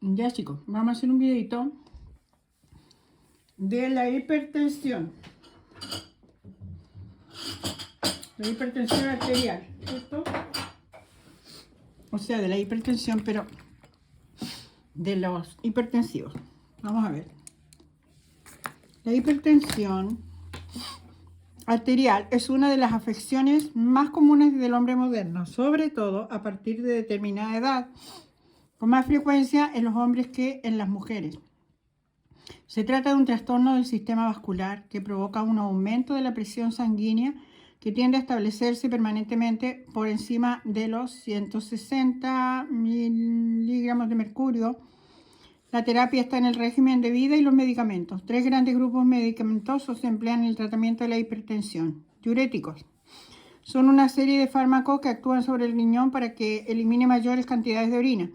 Ya chicos, vamos a hacer un videito de la hipertensión. La hipertensión arterial, ¿cierto? O sea, de la hipertensión, pero de los hipertensivos. Vamos a ver. La hipertensión arterial es una de las afecciones más comunes del hombre moderno, sobre todo a partir de determinada edad, con más frecuencia en los hombres que en las mujeres. Se trata de un trastorno del sistema vascular que provoca un aumento de la presión sanguínea que tiende a establecerse permanentemente por encima de los 160 miligramos de mercurio. La terapia está en el régimen de vida y los medicamentos. Tres grandes grupos medicamentosos se emplean en el tratamiento de la hipertensión. Diuréticos. Son una serie de fármacos que actúan sobre el riñón para que elimine mayores cantidades de orina.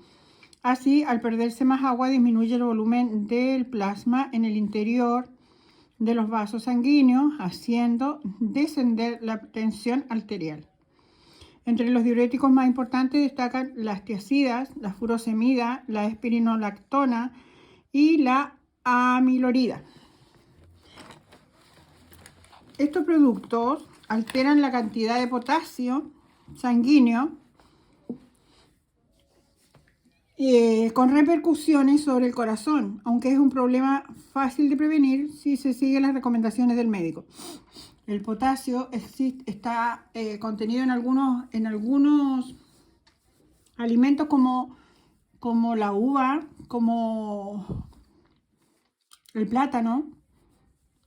Así, al perderse más agua, disminuye el volumen del plasma en el interior de los vasos sanguíneos, haciendo descender la tensión arterial. Entre los diuréticos más importantes destacan las tiazidas, la furosemida, la espironolactona y la amilorida. Estos productos alteran la cantidad de potasio sanguíneo con repercusiones sobre el corazón, aunque es un problema fácil de prevenir si se siguen las recomendaciones del médico. El potasio está contenido en algunos alimentos como la uva, como el plátano,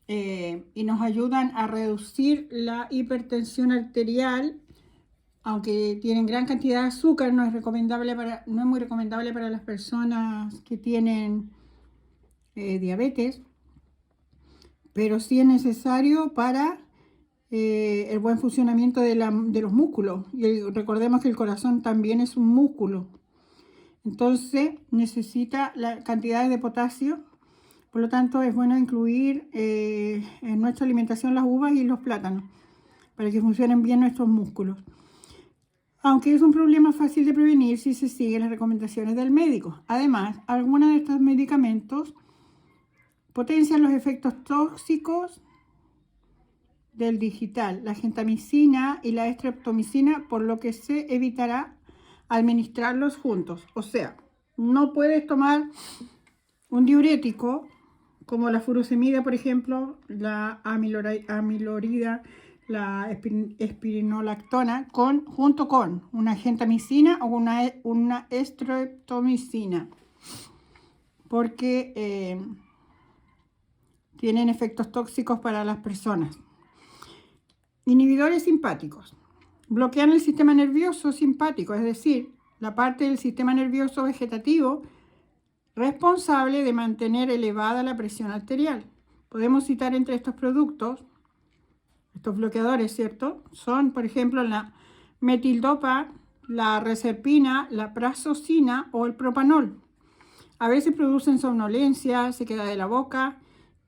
y nos ayudan a reducir la hipertensión arterial. Aunque tienen gran cantidad de azúcar, no es muy recomendable para las personas que tienen diabetes, pero sí es necesario para el buen funcionamiento de los músculos. Y recordemos que el corazón también es un músculo. Entonces necesita la cantidad de potasio. Por lo tanto, es bueno incluir en nuestra alimentación las uvas y los plátanos para que funcionen bien nuestros músculos. Aunque es un problema fácil de prevenir si se siguen las recomendaciones del médico. Además, algunos de estos medicamentos potencian los efectos tóxicos del digital, la gentamicina y la estreptomicina, por lo que se evitará administrarlos juntos. O sea, no puedes tomar un diurético como la furosemida, por ejemplo, la amilorida, la espironolactona, junto con una gentamicina o una estreptomicina, porque tienen efectos tóxicos para las personas. Inhibidores simpáticos. Bloquean el sistema nervioso simpático, es decir, la parte del sistema nervioso vegetativo responsable de mantener elevada la presión arterial. Podemos citar entre estos productos, estos bloqueadores, ¿cierto? Son, por ejemplo, la metildopa, la reserpina, la prazosina o el propanol. A veces producen somnolencia, sequedad de la boca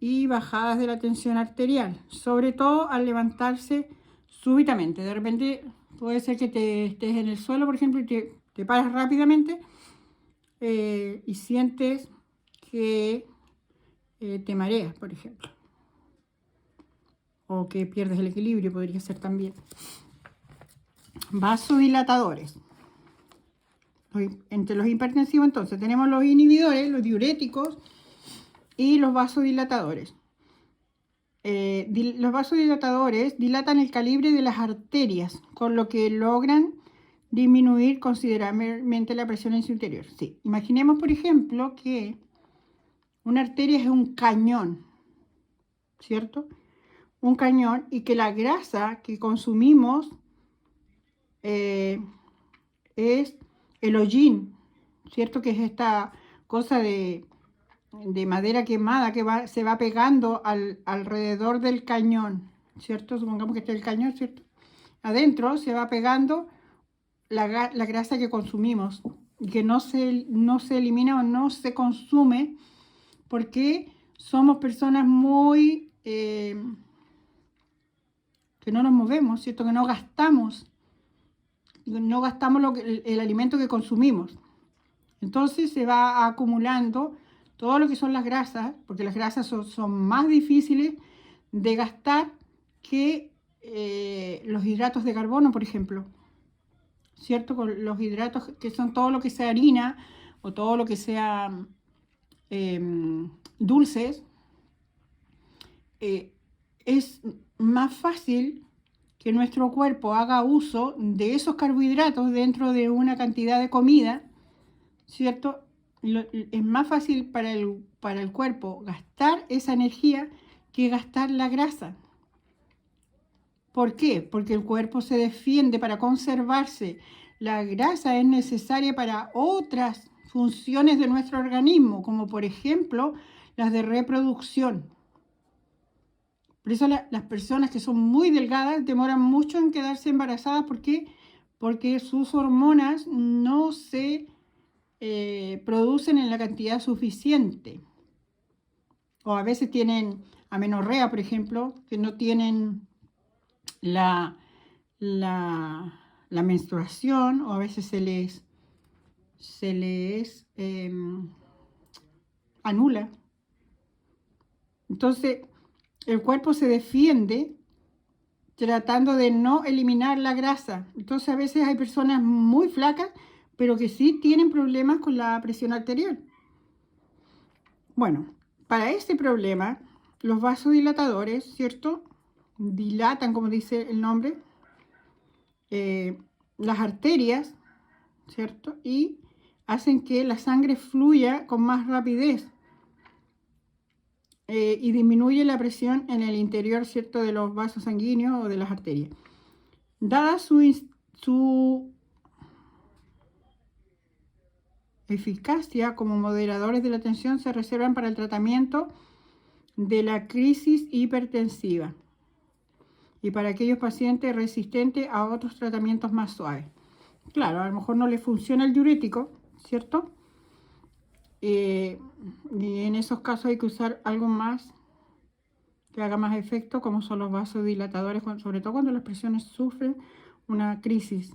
y bajadas de la tensión arterial, sobre todo al levantarse súbitamente. De repente puede ser que te estés en el suelo, por ejemplo, y te paras rápidamente y sientes que te mareas, por ejemplo. O que pierdes el equilibrio, podría ser también. Vasodilatadores. Entre los hipertensivos, entonces, tenemos los inhibidores, los diuréticos y los vasodilatadores. Los vasodilatadores dilatan el calibre de las arterias, con lo que logran disminuir considerablemente la presión en su interior. Sí. Imaginemos, por ejemplo, que una arteria es un cañón, ¿cierto? Un cañón, y que la grasa que consumimos es el hollín, ¿cierto? Que es esta cosa de madera quemada que se va pegando alrededor del cañón, ¿cierto? Supongamos que está el cañón, ¿cierto? Adentro se va pegando la grasa que consumimos y que no se elimina o no se consume porque somos personas muy que no nos movemos, ¿cierto? Que no gastamos el alimento que consumimos. Entonces se va acumulando todo lo que son las grasas, porque las grasas son más difíciles de gastar que los hidratos de carbono, por ejemplo, ¿cierto? Con los hidratos que son todo lo que sea harina o todo lo que sea dulces, es más fácil que nuestro cuerpo haga uso de esos carbohidratos dentro de una cantidad de comida, ¿cierto? Es más fácil para el cuerpo gastar esa energía que gastar la grasa. ¿Por qué? Porque el cuerpo se defiende para conservarse. La grasa es necesaria para otras funciones de nuestro organismo, como por ejemplo las de reproducción. Por eso las personas que son muy delgadas demoran mucho en quedarse embarazadas. ¿Por qué? Porque sus hormonas no se producen en la cantidad suficiente. O a veces tienen amenorrea, por ejemplo, que no tienen la menstruación, o a veces se les anula. Entonces, el cuerpo se defiende tratando de no eliminar la grasa. Entonces, a veces hay personas muy flacas, pero que sí tienen problemas con la presión arterial. Bueno, para este problema, los vasodilatadores, ¿cierto? Dilatan, como dice el nombre, las arterias, ¿cierto? Y hacen que la sangre fluya con más rapidez y disminuye la presión en el interior, ¿cierto? De los vasos sanguíneos o de las arterias. Dada su eficacia como moderadores de la tensión, se reservan para el tratamiento de la crisis hipertensiva y para aquellos pacientes resistentes a otros tratamientos más suaves. Claro, a lo mejor no le funciona el diurético, ¿cierto? Y en esos casos hay que usar algo más que haga más efecto, como son los vasodilatadores, sobre todo cuando las presiones sufren una crisis.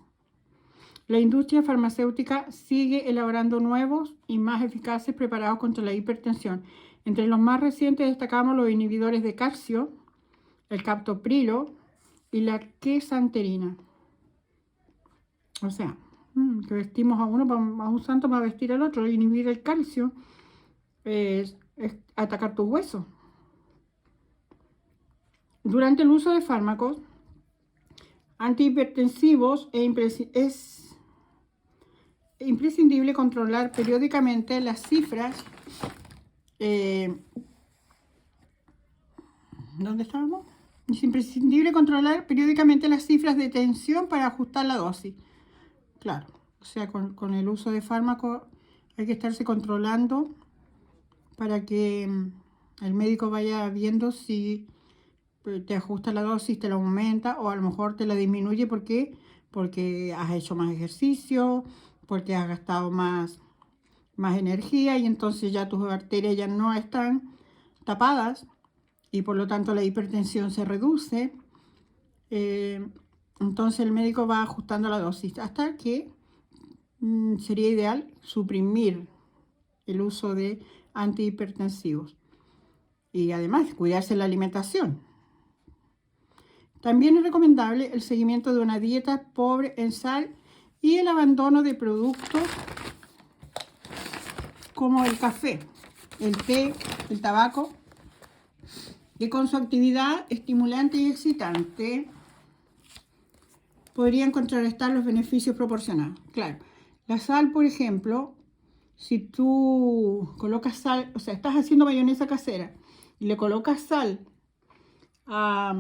La industria farmacéutica sigue elaborando nuevos y más eficaces preparados contra la hipertensión. Entre los más recientes destacamos los inhibidores de calcio, el captoprilo y la quesanterina. O sea, que vestimos a un santo para vestir al otro. Inhibir el calcio es atacar tus huesos. Durante el uso de fármacos antihipertensivos es imprescindible controlar periódicamente las cifras. ¿Dónde estábamos? Es imprescindible controlar periódicamente las cifras de tensión para ajustar la dosis. Claro, o sea, con el uso de fármacos hay que estarse controlando para que el médico vaya viendo si te ajusta la dosis, te la aumenta o a lo mejor te la disminuye. ¿Por qué? Porque has hecho más ejercicio, porque has gastado más energía y entonces ya tus arterias ya no están tapadas y por lo tanto la hipertensión se reduce. Entonces el médico va ajustando la dosis hasta que sería ideal suprimir el uso de antihipertensivos y además cuidarse la alimentación. También es recomendable el seguimiento de una dieta pobre en sal y el abandono de productos como el café, el té, el tabaco, que con su actividad estimulante y excitante podrían contrarrestar los beneficios proporcionados. Claro, la sal, por ejemplo, si tú colocas sal, o sea, estás haciendo mayonesa casera y le colocas sal a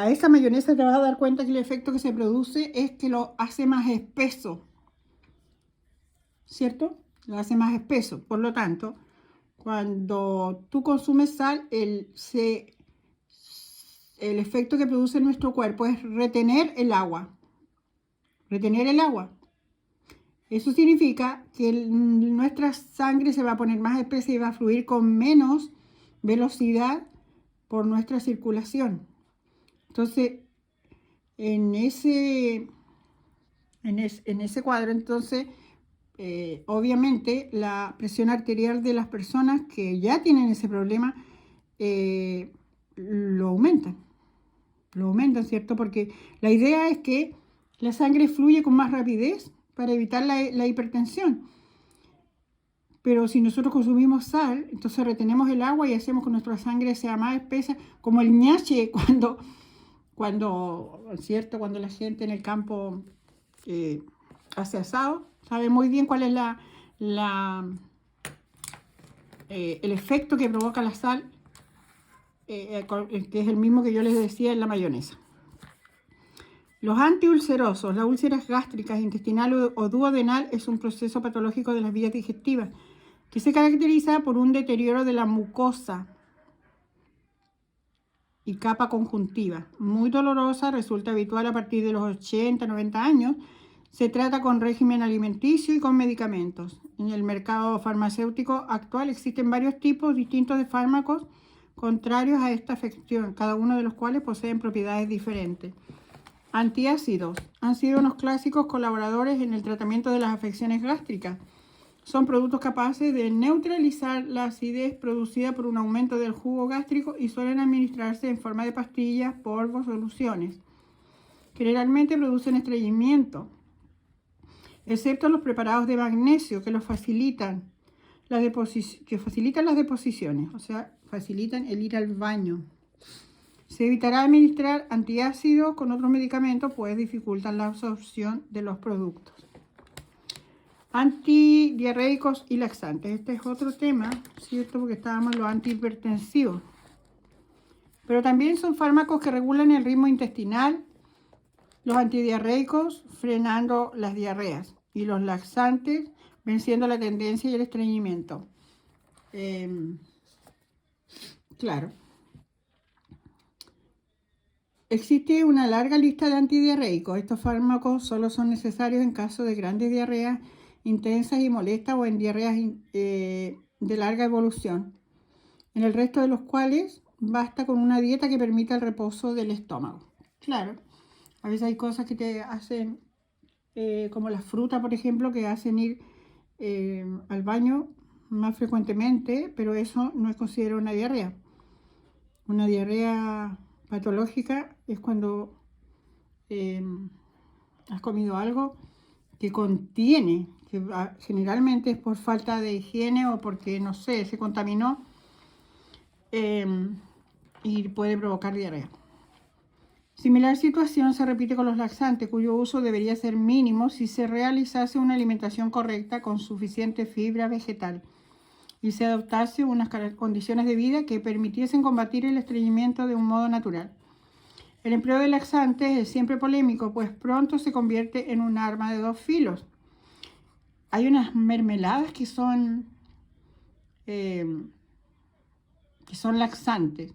esa mayonesa, te vas a dar cuenta que el efecto que se produce es que lo hace más espeso, ¿cierto? Lo hace más espeso. Por lo tanto, cuando tú consumes sal, el efecto que produce en nuestro cuerpo es retener el agua. Retener el agua. Eso significa que nuestra sangre se va a poner más espesa y va a fluir con menos velocidad por nuestra circulación. Entonces, en ese en ese cuadro. Entonces, obviamente, la presión arterial de las personas que ya tienen ese problema lo aumentan, ¿cierto? Porque la idea es que la sangre fluye con más rapidez para evitar la hipertensión. Pero si nosotros consumimos sal, entonces retenemos el agua y hacemos que nuestra sangre sea más espesa, como el ñache ¿cierto? Cuando la gente en el campo hace asado, sabe muy bien cuál es el efecto que provoca la sal, que es el mismo que yo les decía en la mayonesa. Los antiulcerosos, las úlceras gástricas, intestinal o duodenal, es un proceso patológico de las vías digestivas que se caracteriza por un deterioro de la mucosa y capa conjuntiva. Muy dolorosa, resulta habitual a partir de los 80, 90 años. Se trata con régimen alimenticio y con medicamentos. En el mercado farmacéutico actual existen varios tipos distintos de fármacos contrarios a esta afección, cada uno de los cuales poseen propiedades diferentes. Antiácidos han sido unos clásicos colaboradores en el tratamiento de las afecciones gástricas. Son productos capaces de neutralizar la acidez producida por un aumento del jugo gástrico y suelen administrarse en forma de pastillas, polvos, soluciones. Generalmente producen estreñimiento, excepto los preparados de magnesio que facilitan las deposiciones, o sea, facilitan el ir al baño. Se evitará administrar antiácidos con otros medicamentos, pues dificultan la absorción de los productos. Antidiarreicos y laxantes. Este es otro tema, ¿cierto? Porque estábamos en los antihipertensivos. Pero también son fármacos que regulan el ritmo intestinal. Los antidiarreicos frenando las diarreas. Y los laxantes venciendo la tendencia y el estreñimiento. Claro. Existe una larga lista de antidiarreicos. Estos fármacos solo son necesarios en caso de grandes diarreas intensas y molestas o en diarreas de larga evolución, en el resto de los cuales basta con una dieta que permita el reposo del estómago. Claro, a veces hay cosas que te hacen, como la fruta, por ejemplo, que hacen ir al baño más frecuentemente, pero eso no es considerado una diarrea. Una diarrea patológica es cuando has comido algo que contiene, que generalmente es por falta de higiene o porque, no sé, se contaminó y puede provocar diarrea. Similar situación se repite con los laxantes, cuyo uso debería ser mínimo si se realizase una alimentación correcta con suficiente fibra vegetal y se adoptase unas condiciones de vida que permitiesen combatir el estreñimiento de un modo natural. El empleo de laxantes es siempre polémico, pues pronto se convierte en un arma de dos filos. Hay unas mermeladas que son laxantes,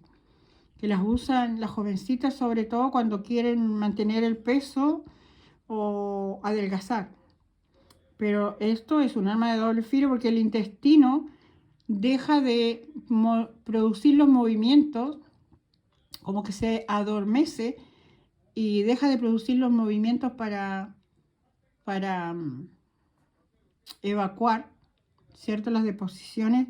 que las usan las jovencitas sobre todo cuando quieren mantener el peso o adelgazar. Pero esto es un arma de doble filo porque el intestino deja de producir los movimientos, como que se adormece y deja de producir los movimientos para evacuar, ¿cierto?, las deposiciones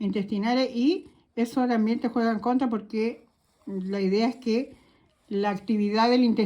intestinales, y eso también te juega en contra porque la idea es que la actividad del intestino